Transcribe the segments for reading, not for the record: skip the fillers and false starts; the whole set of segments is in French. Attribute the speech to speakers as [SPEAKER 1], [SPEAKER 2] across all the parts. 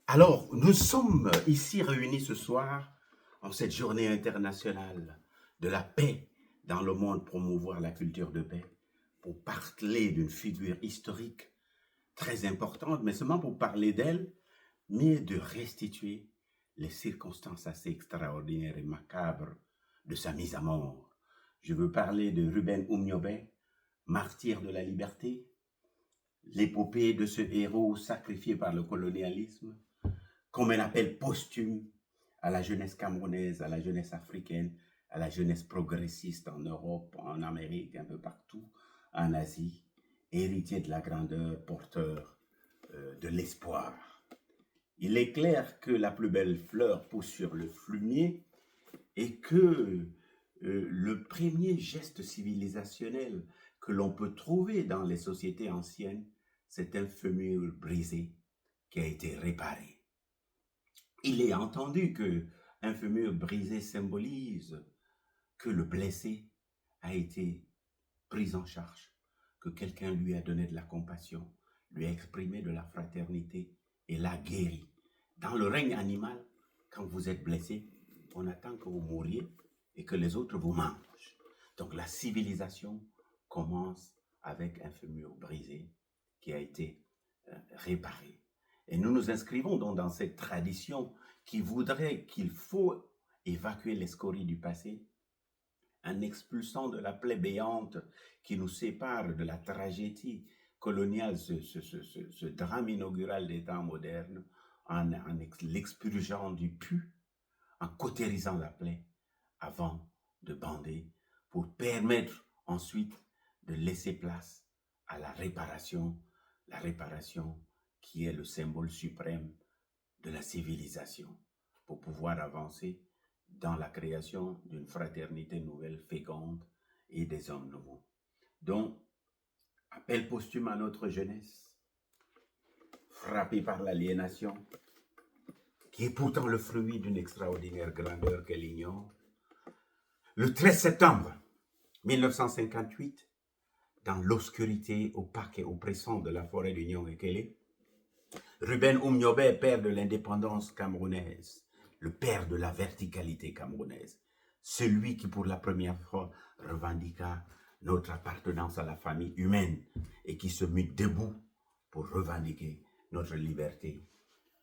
[SPEAKER 1] Alors, nous sommes ici réunis ce soir en cette journée internationale de la paix dans le monde, promouvoir la culture de paix, pour parler d'une figure historique très importante, mais seulement pour parler d'elle, mais de restituer les circonstances assez extraordinaires et macabres de sa mise à mort. Je veux parler de Ruben Umniobe, martyr de la liberté, l'épopée de ce héros sacrifié par le colonialisme, comme un appel posthume à la jeunesse camerounaise, à la jeunesse africaine, à la jeunesse progressiste en Europe, en Amérique, un peu partout, en Asie, héritier de la grandeur, porteur de l'espoir. Il est clair que la plus belle fleur pousse sur le fumier et que le premier geste civilisationnel que l'on peut trouver dans les sociétés anciennes, c'est un fémur brisé qui a été réparé. Il est entendu que un fémur brisé symbolise que le blessé a été pris en charge, que quelqu'un lui a donné de la compassion, lui a exprimé de la fraternité et l'a guéri. Dans le règne animal, quand vous êtes blessé, on attend que vous mouriez et que les autres vous mangent. Donc la civilisation commence avec un fémur brisé qui a été réparé. Et nous nous inscrivons donc dans cette tradition qui voudrait qu'il faut évacuer les scories du passé en expulsant de la plaie béante qui nous sépare de la tragédie coloniale, ce drame inaugural des temps modernes, en l'expurgeant du pu, en cautérisant la plaie avant de bander, pour permettre ensuite de laisser place à la réparation qui est le symbole suprême de la civilisation, pour pouvoir avancer dans la création d'une fraternité nouvelle, féconde et des hommes nouveaux. Donc, appel posthume à notre jeunesse, frappée par l'aliénation, qui est pourtant le fruit d'une extraordinaire grandeur qu'elle ignore. Le 13 septembre 1958, dans l'obscurité opaque et oppressante de la forêt d'Union Ekele, Ruben Umniobe, père de l'indépendance camerounaise, le père de la verticalité camerounaise, celui qui pour la première fois revendiqua notre appartenance à la famille humaine et qui se mit debout pour revendiquer notre liberté.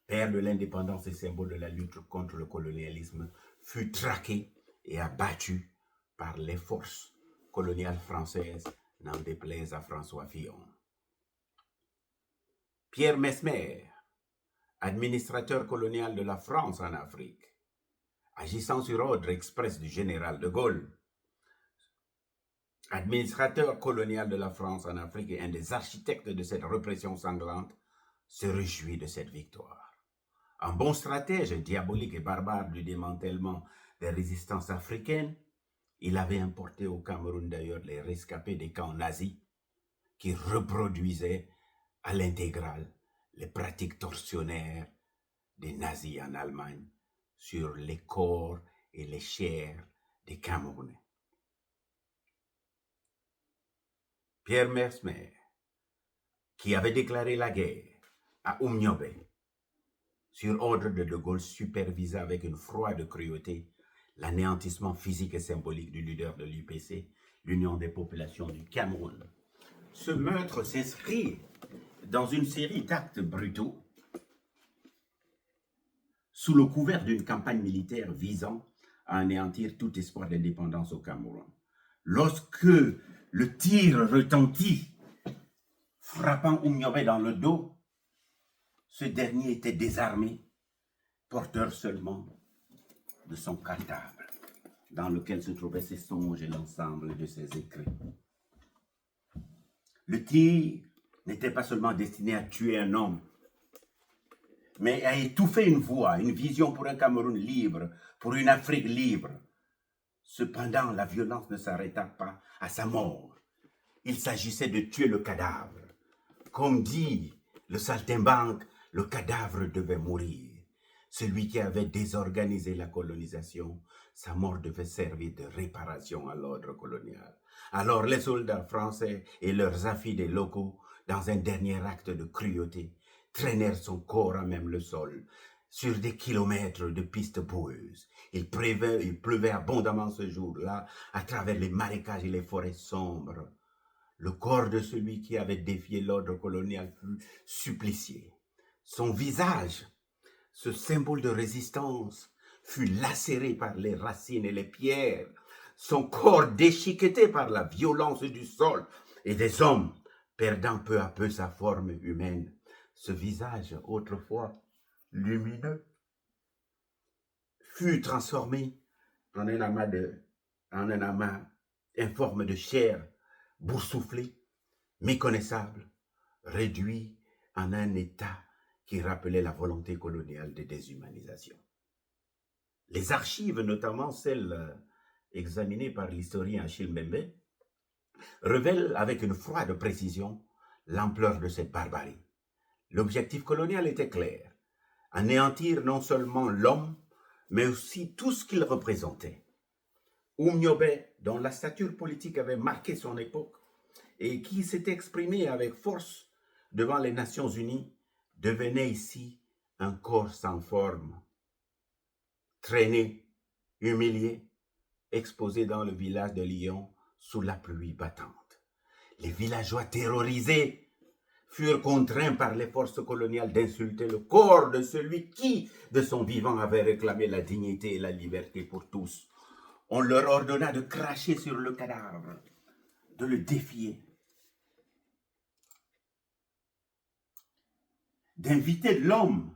[SPEAKER 1] Père de l'indépendance et symbole de la lutte contre le colonialisme, fut traqué et abattu par les forces coloniales françaises, n'en déplaise à François Fillon. Pierre Mesmer, administrateur colonial de la France en Afrique, agissant sur ordre express du général de Gaulle, administrateur colonial de la France en Afrique et un des architectes de cette répression sanglante, se réjouit de cette victoire. Un bon stratège diabolique et barbare du démantèlement des résistances africaines, il avait importé au Cameroun d'ailleurs les rescapés des camps nazis qui reproduisaient à l'intégrale les pratiques tortionnaires des nazis en Allemagne sur les corps et les chairs des Camerounais. Pierre Mesmer, qui avait déclaré la guerre à Umniobe, sur ordre de Gaulle, supervisait avec une froide cruauté l'anéantissement physique et symbolique du leader de l'UPC, l'Union des populations du Cameroun. Ce meurtre s'inscrit dans une série d'actes brutaux sous le couvert d'une campagne militaire visant à anéantir tout espoir d'indépendance au Cameroun. Lorsque le tir retentit, frappant Umniobe dans le dos, ce dernier était désarmé, porteur seulement de son cartable, dans lequel se trouvaient ses songes et l'ensemble de ses écrits. Le tir n'était pas seulement destiné à tuer un homme, mais à étouffer une voix, une vision pour un Cameroun libre, pour une Afrique libre. Cependant, la violence ne s'arrêta pas à sa mort. Il s'agissait de tuer le cadavre. Comme dit le saltimbanque, le cadavre devait mourir. Celui qui avait désorganisé la colonisation, sa mort devait servir de réparation à l'ordre colonial. Alors les soldats français et leurs affidés locaux, dans un dernier acte de cruauté, traînèrent son corps à même le sol, sur des kilomètres de pistes boueuses. Il pleuvait abondamment ce jour-là, à travers les marécages et les forêts sombres. Le corps de celui qui avait défié l'ordre colonial fut supplicié. Son visage, ce symbole de résistance, fut lacéré par les racines et les pierres, son corps déchiqueté par la violence du sol et des hommes, perdant peu à peu sa forme humaine. Ce visage, autrefois lumineux, fut transformé en un amas informe de chair, boursouflé, méconnaissable, réduit en un état qui rappelait la volonté coloniale de déshumanisation. Les archives, notamment celles examinées par l'historien Achille Mbembe, révèlent avec une froide précision l'ampleur de cette barbarie. L'objectif colonial était clair, anéantir non seulement l'homme, mais aussi tout ce qu'il représentait. Oumniobé, dont la stature politique avait marqué son époque et qui s'était exprimé avec force devant les Nations Unies, devenait ici un corps sans forme, traîné, humilié, exposé dans le village de Lyon sous la pluie battante. Les villageois terrorisés furent contraints par les forces coloniales d'insulter le corps de celui qui, de son vivant, avait réclamé la dignité et la liberté pour tous. On leur ordonna de cracher sur le cadavre, de le défier, d'inviter l'homme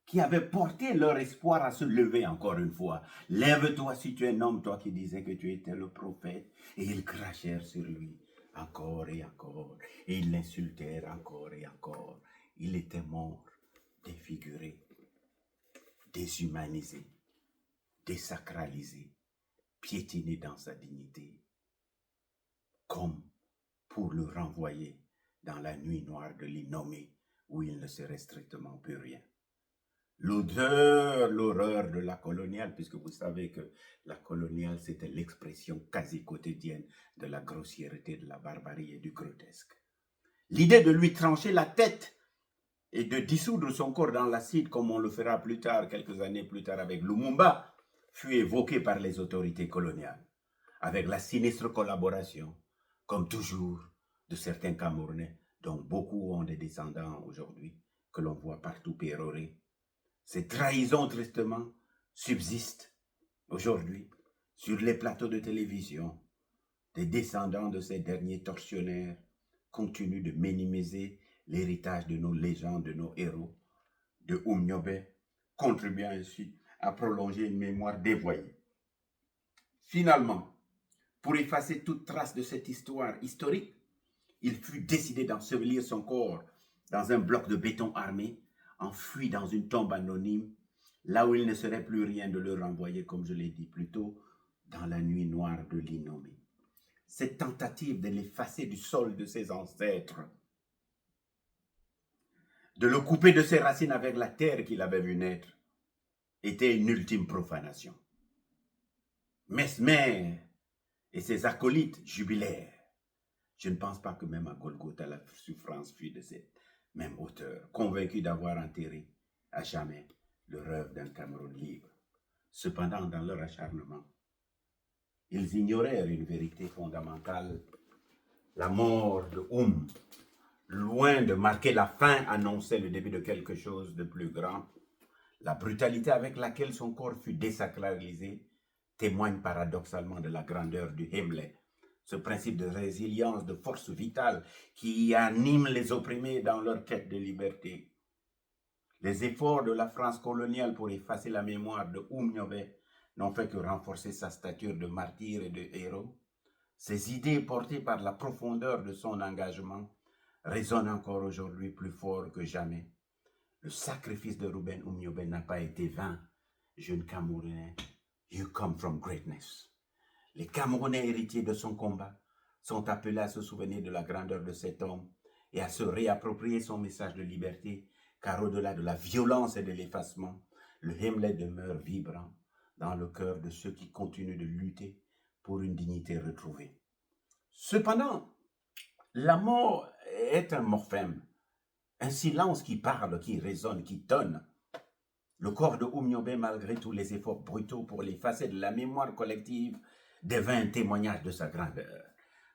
[SPEAKER 1] qui avait porté leur espoir à se lever encore une fois. Lève-toi si tu es un homme, toi qui disais que tu étais le prophète. Et ils crachèrent sur lui encore et encore. Et ils l'insultèrent encore et encore. Il était mort, défiguré, déshumanisé, désacralisé, piétiné dans sa dignité, comme pour le renvoyer dans la nuit noire de l'innommé où il ne serait strictement plus rien. L'horreur de la coloniale, puisque vous savez que la coloniale, c'était l'expression quasi quotidienne de la grossièreté, de la barbarie et du grotesque. L'idée de lui trancher la tête et de dissoudre son corps dans l'acide, comme on le fera plus tard, quelques années plus tard avec Lumumba, fut évoquée par les autorités coloniales, avec la sinistre collaboration, comme toujours, de certains Camerounais, dont beaucoup ont des descendants aujourd'hui, que l'on voit partout pérorer. Ces trahisons, tristement, subsistent aujourd'hui sur les plateaux de télévision. Des descendants de ces derniers tortionnaires continuent de minimiser l'héritage de nos légendes, de nos héros, de Oumniobé, contribuant ainsi à prolonger une mémoire dévoyée. Finalement, pour effacer toute trace de cette histoire historique, il fut décidé d'ensevelir son corps dans un bloc de béton armé, enfoui dans une tombe anonyme, là où il ne serait plus rien de le renvoyer, comme je l'ai dit plus tôt, dans la nuit noire de l'innommé. Cette tentative de l'effacer du sol de ses ancêtres, de le couper de ses racines avec la terre qu'il avait vu naître, était une ultime profanation. Mesmer et ses acolytes jubilèrent. Je ne pense pas que même à Golgotha, la souffrance fut de cette même hauteur, convaincu d'avoir enterré à jamais le rêve d'un Cameroun libre. Cependant, dans leur acharnement, ils ignorèrent une vérité fondamentale. La mort de loin de marquer la fin, annonçait le début de quelque chose de plus grand. La brutalité avec laquelle son corps fut désacralisé témoigne paradoxalement de la grandeur du Himmler, ce principe de résilience, de force vitale qui anime les opprimés dans leur quête de liberté. Les efforts de la France coloniale pour effacer la mémoire de Oumniobé n'ont fait que renforcer sa stature de martyr et de héros. Ses idées portées par la profondeur de son engagement résonnent encore aujourd'hui plus fort que jamais. Le sacrifice de Ruben Oumniobé n'a pas été vain. Jeune Camerounais, you come from greatness. Les Camerounais héritiers de son combat sont appelés à se souvenir de la grandeur de cet homme et à se réapproprier son message de liberté, car au-delà de la violence et de l'effacement, le Himmler demeure vibrant dans le cœur de ceux qui continuent de lutter pour une dignité retrouvée. Cependant, la mort est un morphème Un silence qui parle, qui résonne, qui tonne. Le corps de Oumniobé, malgré tous les efforts brutaux pour l'effacer de la mémoire collective, devint un témoignage de sa grandeur.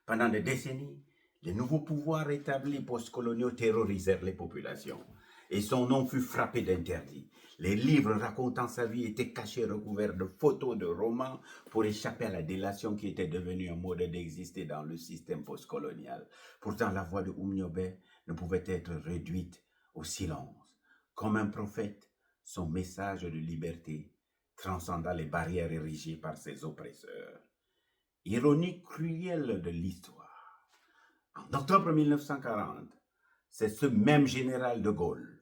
[SPEAKER 1] Pendant des décennies, les nouveaux pouvoirs établis postcoloniaux terrorisèrent les populations et son nom fut frappé d'interdit. Les livres racontant sa vie étaient cachés, recouverts de photos, de romans, pour échapper à la délation qui était devenue un mode d'exister dans le système postcolonial. Pourtant, la voix de Oumniobé ne pouvait être réduite au silence. Comme un prophète, son message de liberté transcenda les barrières érigées par ses oppresseurs. Ironie cruelle de l'histoire. En octobre 1940, c'est ce même général de Gaulle,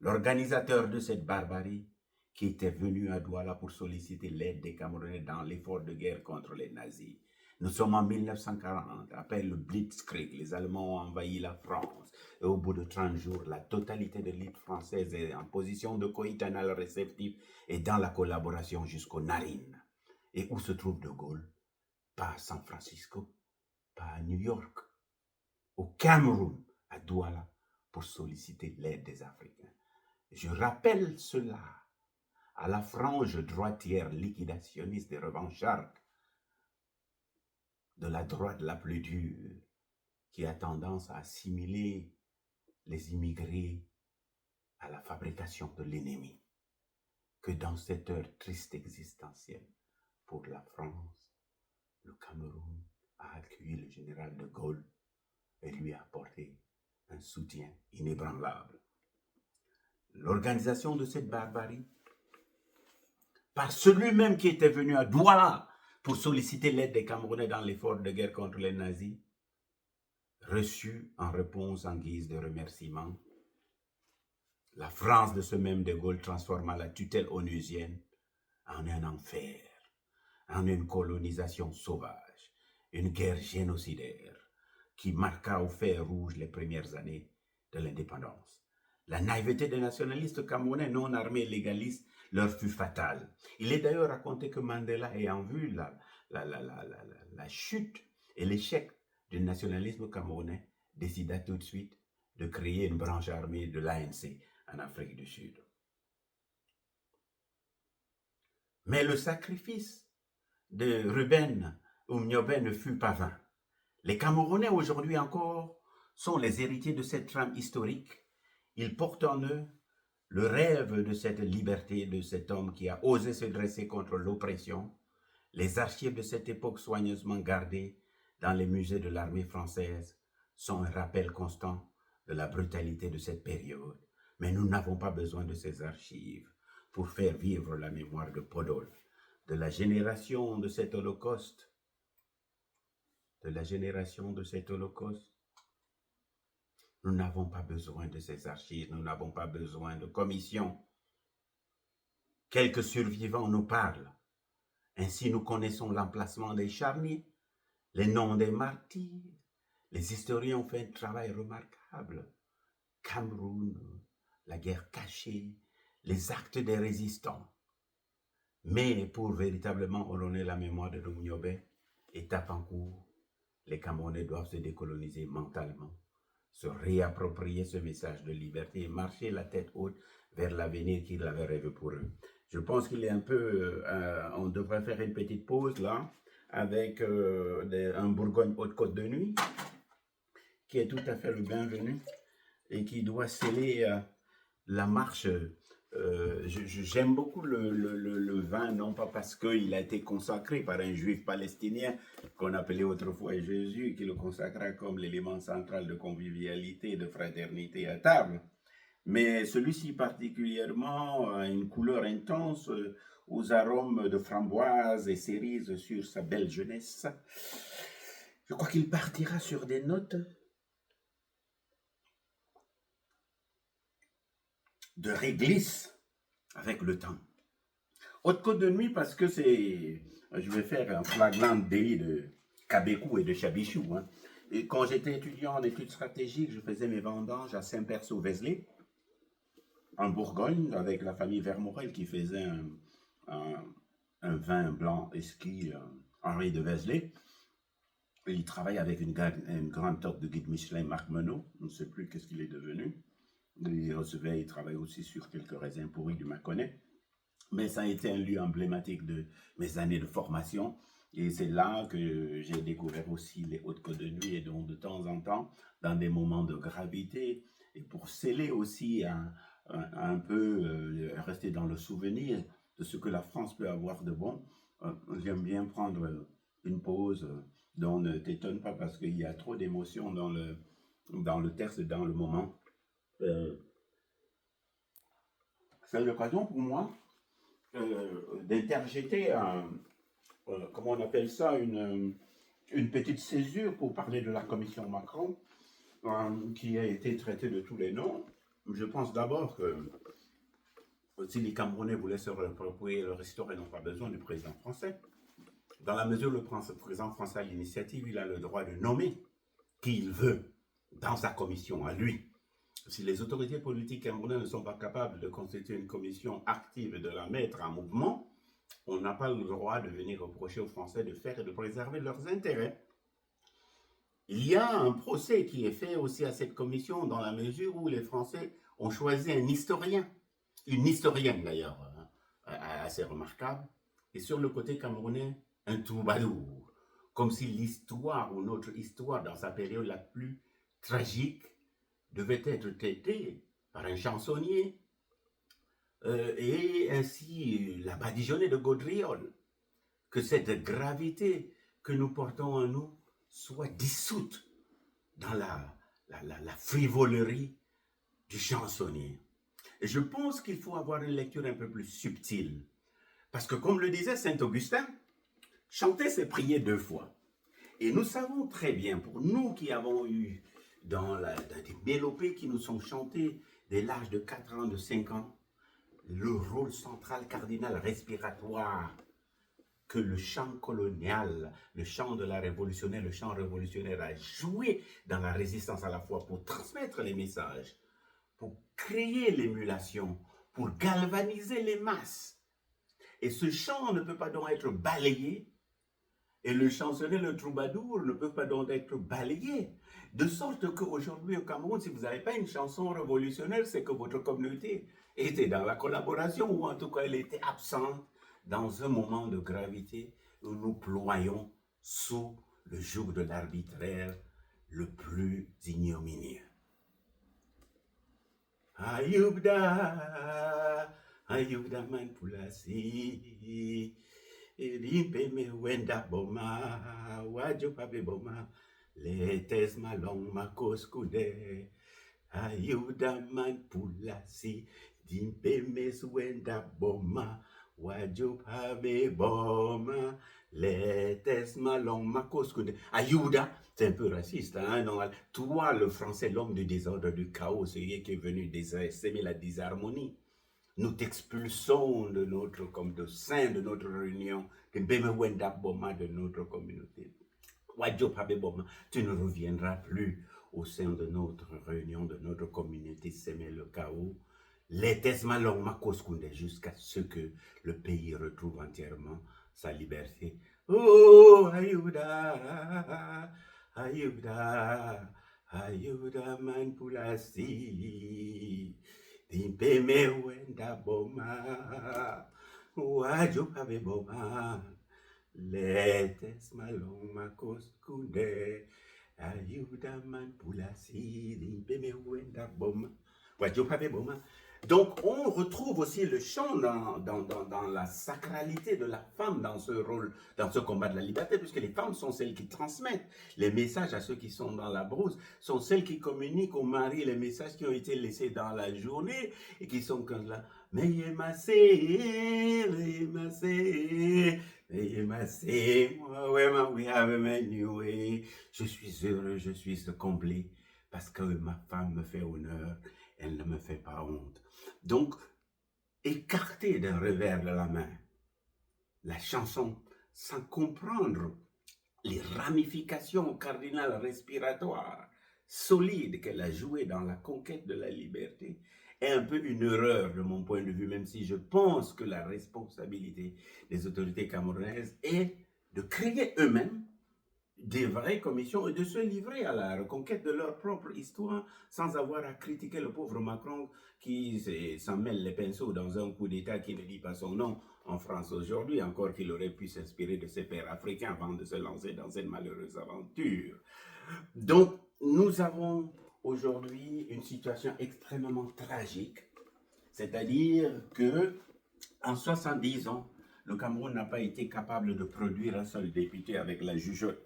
[SPEAKER 1] l'organisateur de cette barbarie, qui était venu à Douala pour solliciter l'aide des Camerounais dans l'effort de guerre contre les nazis. Nous sommes en 1940, après le Blitzkrieg, les Allemands ont envahi la France. Et au bout de 30 jours, la totalité de l'élite française est en position de coït anal réceptif et dans la collaboration jusqu'aux narines. Et où se trouve de Gaulle? Pas à San Francisco, pas à New York, au Cameroun, à Douala, pour solliciter l'aide des Africains. Je rappelle cela à la frange droitière liquidationniste et revancharde de la droite la plus dure, qui a tendance à assimiler les immigrés à la fabrication de l'ennemi, que dans cette heure triste existentielle pour la France, le Cameroun a accueilli le général de Gaulle et lui a apporté un soutien inébranlable. L'organisation de cette barbarie, par celui-même qui était venu à Douala pour solliciter l'aide des Camerounais dans l'effort de guerre contre les nazis, reçut en réponse en guise de remerciement. La France de ce même de Gaulle transforma la tutelle onusienne en un enfer, en une colonisation sauvage, une guerre génocidaire qui marqua au fer rouge les premières années de l'indépendance. La naïveté des nationalistes camerounais non armés légalistes leur fut fatale. Il est d'ailleurs raconté que Mandela, ayant vu la chute et l'échec du nationalisme camerounais, décida tout de suite de créer une branche armée de l'ANC en Afrique du Sud. Mais le sacrifice de Ruben Oumniobé ne fut pas vain. Les Camerounais aujourd'hui encore sont les héritiers de cette trame historique. Ils portent en eux le rêve de cette liberté de cet homme qui a osé se dresser contre l'oppression. Les archives de cette époque soigneusement gardées dans les musées de l'armée française sont un rappel constant de la brutalité de cette période. Mais nous n'avons pas besoin de ces archives pour faire vivre la mémoire de Podol, de la génération de cet holocauste, Nous n'avons pas besoin de ces archives, nous n'avons pas besoin de commissions. Quelques survivants nous parlent. Ainsi, nous connaissons l'emplacement des charniers, les noms des martyrs. Les historiens ont fait un travail remarquable. Cameroun, la guerre cachée, les actes des résistants. Mais pour véritablement honorer la mémoire de Oumniobé, étape en cours, les Camerounais doivent se décoloniser mentalement, se réapproprier ce message de liberté et marcher la tête haute vers l'avenir qu'il avait rêvé pour eux. Je pense qu'il est un peu... on devrait faire une petite pause là, avec un Bourgogne Haute-Côte de Nuit, qui est tout à fait le bienvenu et qui doit sceller la marche. J'aime beaucoup le vin, non pas parce qu'il a été consacré par un juif palestinien qu'on appelait autrefois Jésus, qui le consacra comme l'élément central de convivialité et de fraternité à table, mais celui-ci particulièrement a une couleur intense, aux arômes de framboise et cerises sur sa belle jeunesse. Je crois qu'il partira sur des notes de réglisse avec le temps. Haute-Côte de Nuit parce que c'est... Je vais faire un flagrant délit de Cabécou et de Chabichou. Hein. Et quand j'étais étudiant en études stratégiques, je faisais mes vendanges à Saint-Père-sous-Vézelay, en Bourgogne, avec la famille Vermorel qui faisait un vin blanc esquis, Henri de Vézelay. Il travaille avec une grande tante de guide Michelin, Marc Menot, on ne sait plus qu'est-ce qu'il est devenu. Il travaille aussi sur quelques raisins pourris du Mâconnais. Mais ça a été un lieu emblématique de mes années de formation. Et c'est là que j'ai découvert aussi les hautes côtes de nuit. Et donc, de temps en temps, dans des moments de gravité, et pour sceller aussi un peu, rester dans le souvenir de ce que la France peut avoir de bon, j'aime bien prendre une pause dont ne t'étonne pas parce qu'il y a trop d'émotions dans le texte, dans le moment. Euh, c'est l'occasion pour moi d'interjeter comment on appelle ça, une petite césure pour parler de la commission Macron, qui a été traitée de tous les noms. Je pense d'abord que si les Camerounais voulaient se réapproprier leur histoire, ils n'ont pas besoin du président français. Dans la mesure où le président français a l'initiative, il a le droit de nommer qui il veut dans sa commission à lui. Si les autorités politiques camerounaises ne sont pas capables de constituer une commission active et de la mettre en mouvement, on n'a pas le droit de venir reprocher aux Français de faire et de préserver leurs intérêts. Il y a un procès qui est fait aussi à cette commission dans la mesure où les Français ont choisi un historien, une historienne d'ailleurs, assez remarquable, et sur le côté camerounais, un troubadour, comme si l'histoire ou notre histoire dans sa période la plus tragique devait être traitée par un chansonnier, et ainsi la badigeonnée de Gaudriol, que cette gravité que nous portons en nous soit dissoute dans la frivolerie du chansonnier. Et je pense qu'il faut avoir une lecture un peu plus subtile, parce que comme le disait saint Augustin, chanter c'est prier deux fois. Et nous savons très bien, pour nous qui avons eu dans des mélopées qui nous sont chantées dès l'âge de 4 ans, de 5 ans, le rôle central, cardinal, respiratoire que le chant colonial, le chant de la révolutionnaire, le chant révolutionnaire a joué dans la résistance à la fois pour transmettre les messages, pour créer l'émulation, pour galvaniser les masses. Et ce chant ne peut pas donc être balayé, et le chansonnier, le troubadour ne peut pas donc être balayé. De sorte qu'aujourd'hui au Cameroun, si vous n'avez pas une chanson révolutionnaire, c'est que votre communauté était dans la collaboration, ou en tout cas elle était absente dans un moment de gravité où nous ployons sous le joug de l'arbitraire le plus ignominieux. Ayubda, Ayubda man pulasi, Rimpe me wenda boma, wajo pape boma, letes malong makoskude, Ayuda man pulasi, Dimpe me wenda boma, wajo pape boma, letes malong makoskude. Ayuda, c'est un peu raciste, hein? Non, toi, le français, l'homme du désordre, du chaos, celui qui est venu s'aimer la disharmonie. Nous t'expulsons de notre, comme de sein de notre réunion, de notre communauté. Tu ne reviendras plus au sein de notre réunion, de notre communauté, s'aimer le chaos. Jusqu'à ce que le pays retrouve entièrement sa liberté. Oh, Ayuda, Ayuda, Ayuda man pulasi. Dimpe me wenda boma, wajo pabe boma, letes malong makos kunde, Ayuda man pulasi, dimpe me wenda boma, wajo pabe boma. Donc, on retrouve aussi le chant dans la sacralité de la femme dans ce rôle, dans ce combat de la liberté, puisque les femmes sont celles qui transmettent les messages à ceux qui sont dans la brousse, sont celles qui communiquent aux maris les messages qui ont été laissés dans la journée et qui sont comme là. Je suis heureux, je suis comblé, parce que ma femme me fait honneur, elle ne me fait pas honte. Donc, écarté d'un revers de la main, la chanson, sans comprendre les ramifications cardinales respiratoires solides qu'elle a jouées dans la conquête de la liberté, est un peu une erreur de mon point de vue, même si je pense que la responsabilité des autorités camerounaises est de créer eux-mêmes des vraies commissions et de se livrer à la reconquête de leur propre histoire sans avoir à critiquer le pauvre Macron qui s'en mêle les pinceaux dans un coup d'État qui ne dit pas son nom en France aujourd'hui, encore qu'il aurait pu s'inspirer de ses pères africains avant de se lancer dans cette malheureuse aventure. Donc, nous avons aujourd'hui une situation extrêmement tragique, c'est-à-dire que en 70 ans, le Cameroun n'a pas été capable de produire un seul député avec la jugeote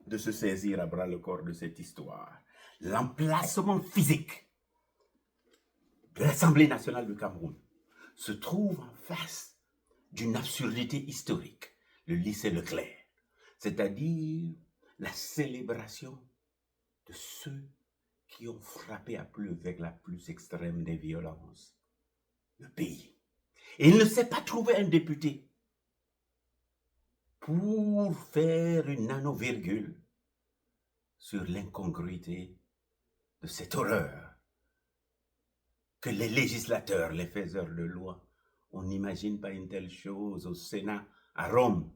[SPEAKER 1] de se saisir à bras le corps de cette histoire. L'emplacement physique de l'Assemblée nationale du Cameroun se trouve en face d'une absurdité historique, le lycée Leclerc, c'est-à-dire la célébration de ceux qui ont frappé avec la plus extrême des violences le pays. Et il ne s'est pas trouvé un député pour faire une nano-virgule sur l'incongruité de cette horreur que les législateurs, les faiseurs de loi, on n'imagine pas une telle chose au Sénat à Rome.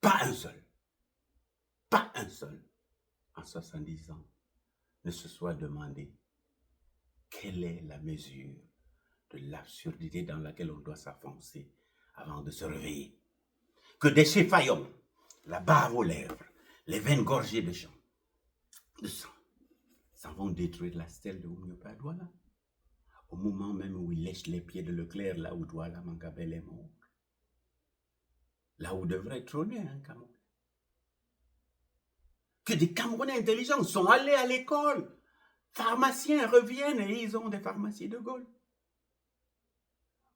[SPEAKER 1] Pas un seul, en 70 ans, ne se soit demandé quelle est la mesure de l'absurdité dans laquelle on doit s'enfoncer avant de se réveiller. Que des cheffaillons, la bave aux lèvres, les veines gorgées de sang, s'en vont détruire la stèle de Oumiopa Douala. Au moment même où il lèche les pieds de Leclerc, là où Douala Mankabel est mort. Là où devrait trôner un Camerounais. Que des Camerounais intelligents sont allés à l'école. Pharmaciens reviennent et ils ont des pharmacies de Gaulle.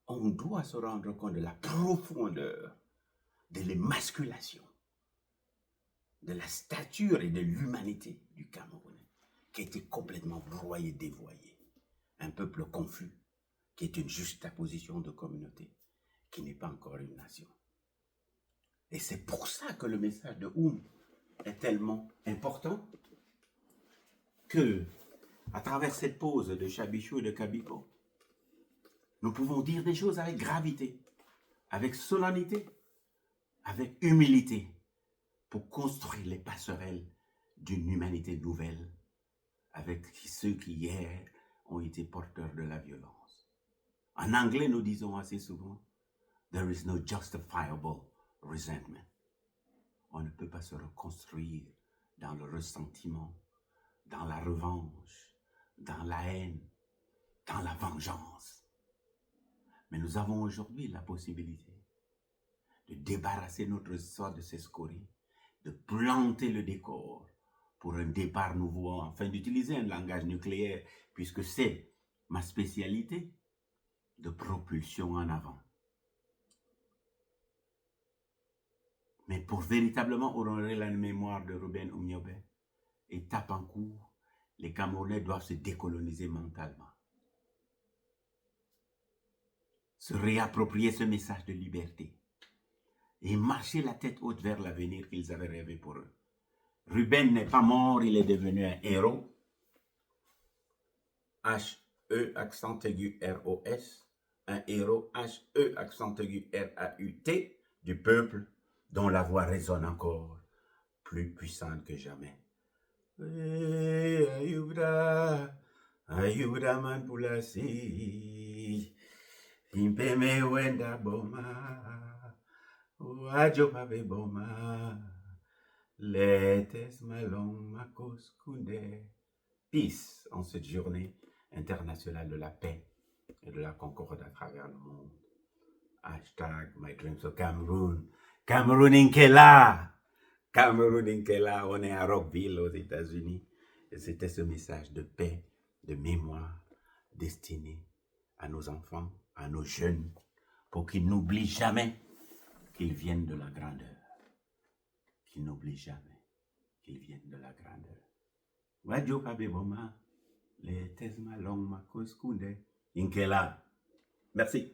[SPEAKER 1] On doit se rendre compte de la profondeur de l'émasculation, de la stature et de l'humanité du Camerounais, qui a été complètement broyé, dévoyé. Un peuple confus, qui est une juxtaposition de communautés, qui n'est pas encore une nation. Et c'est pour ça que le message de Oum est tellement important que, à travers cette pause de Chabichou et de Kabiko, nous pouvons dire des choses avec gravité, avec solennité, avec humilité, pour construire les passerelles d'une humanité nouvelle avec ceux qui hier ont été porteurs de la violence. En anglais, nous disons assez souvent, there is no justifiable resentment. On ne peut pas se reconstruire dans le ressentiment, dans la revanche, dans la haine, dans la vengeance. Mais nous avons aujourd'hui la possibilité de débarrasser notre histoire de ces scories, de planter le décor pour un départ nouveau, afin d'utiliser un langage nucléaire, puisque c'est ma spécialité de propulsion en avant. Mais pour véritablement honorer la mémoire de Ruben Oumiobe, étape en cours, les Camerounais doivent se décoloniser mentalement. Se réapproprier ce message de liberté et marcher la tête haute vers l'avenir qu'ils avaient rêvé pour eux. Ruben n'est pas mort, il est devenu un héros. H-E accent aigu R-O-S, un héros H-E accent aigu R-A-U-T du peuple dont la voix résonne encore, plus puissante que jamais. Ayubda man pulasi, impeme wenda boma, wajo pabe boma, letes malong makos kunde. Peace en cette journée internationale de la paix et de la concorde à travers le monde. Hashtag My Dreams of Cameroon. Cameroun Inkela. Cameroun Inkela. On est à Rockville aux États-Unis. Et c'était ce message de paix, de mémoire, destiné à nos enfants, à nos jeunes, pour qu'ils n'oublient jamais qu'ils viennent de la grandeur. Qu'ils n'oublient jamais qu'ils viennent de la grandeur. Wajo pabe boma, les tesma long makos kunde, Inkela. Merci.